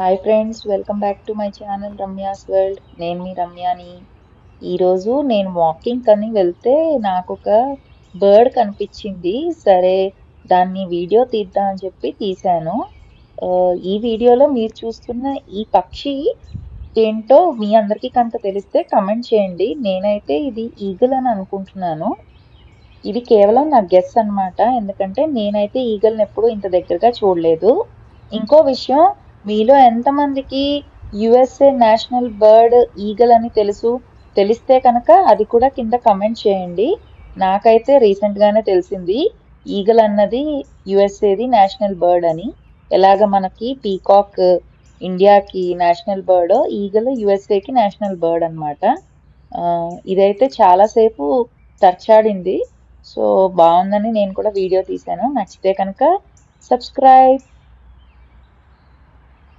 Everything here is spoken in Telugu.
Hi friends, welcome back to my channel Ramya's world. నేను మీ రమ్యాని. ఈరోజు నేను వాకింగ్ అని వెళ్తే నాకు ఒక బర్డ్ కనిపించింది. సరే, దాన్ని వీడియో తీద్దాం అని చెప్పి తీశాను. ఈ వీడియోలో మీరు చూస్తున్న ఈ పక్షి ఏంటో మీ అందరికీ కనుక తెలిస్తే కమెంట్ చేయండి. నేనైతే ఇది ఈగల్ అని అనుకుంటున్నాను. ఇది కేవలం నా గెస్ అన్నమాట. ఎందుకంటే నేనైతే ఈగల్ని ఎప్పుడూ ఇంత దగ్గరగా చూడలేదు. ఇంకో విషయం, మీలో ఎంతమందికి యుఎస్ఏ నేషనల్ బర్డ్ ఈగల్ అని తెలిస్తే కనుక అది కూడా కింద కమెంట్ చేయండి. నాకైతే రీసెంట్గానే తెలిసింది ఈగల్ అన్నది యుఎస్ఏది నేషనల్ బర్డ్ అని. ఎలాగ మనకి పీకాక్ ఇండియాకి నేషనల్ బర్డ్, ఈగల్ యుఎస్ఏకి నేషనల్ బర్డ్ అనమాట. ఇదైతే చాలాసేపు తర్చాడింది. సో బాగుందని నేను కూడా వీడియో తీశాను. నచ్చితే కనుక సబ్స్క్రైబ్.